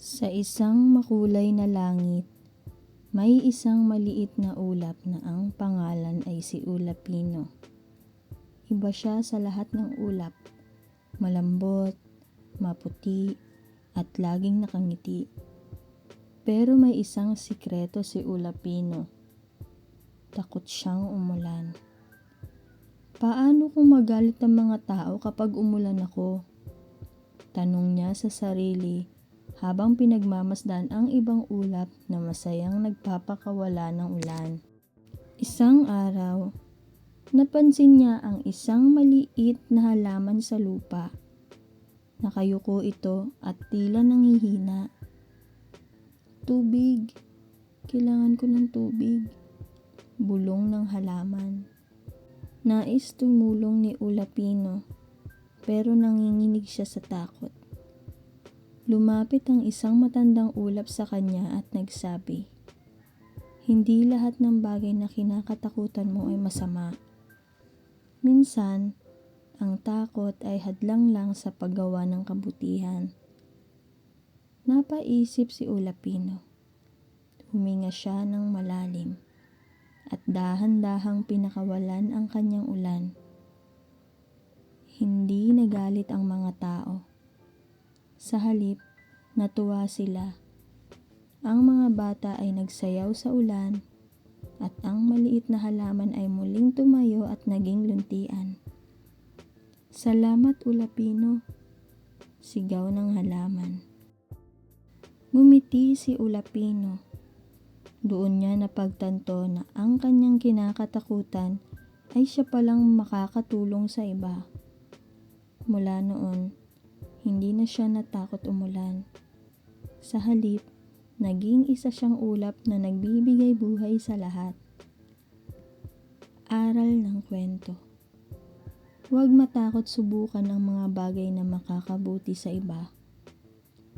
Sa isang makulay na langit, may isang maliit na ulap na ang pangalan ay si Ulapino. Iba siya sa lahat ng ulap, malambot, maputi, at laging nakangiti. Pero may isang sikreto si Ulapino. Takot siyang umulan. Paano kung magalit ang mga tao kapag umulan ako? Tanong niya sa sarili habang pinagmamasdan ang ibang ulap na masayang nagpapakawala ng ulan. Isang araw, napansin niya ang isang maliit na halaman sa lupa. Nakayuko ito at tila nanghihina. Tubig! Kailangan ko ng tubig. Bulong ng halaman. Nais tumulong ni Ulapino, pero nanginginig siya sa takot. Lumapit ang isang matandang ulap sa kanya at nagsabi, "Hindi lahat ng bagay na kinakatakutan mo ay masama. Minsan, ang takot ay hadlang lang sa paggawa ng kabutihan." Napaisip si Ulapino. Huminga siya ng malalim at dahan-dahang pinakawalan ang kanyang ulan. Hindi nagalit ang mga tao. Sa halip, natuwa sila. Ang mga bata ay nagsayaw sa ulan at ang maliit na halaman ay muling tumayo at naging luntian. "Salamat, Ulapino," sigaw ng halaman. Ngumiti si Ulapino. Doon niya napagtanto na ang kanyang kinakatakutan ay siya palang makakatulong sa iba. Mula noon, hindi na siya natakot umulan. Sa halip, naging isa siyang ulap na nagbibigay buhay sa lahat. Aral ng kwento. Huwag matakot subukan ang mga bagay na makakabuti sa iba.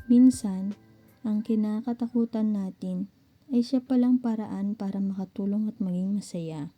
Minsan, ang kinakatakutan natin ay siya palang paraan para makatulong at maging masaya.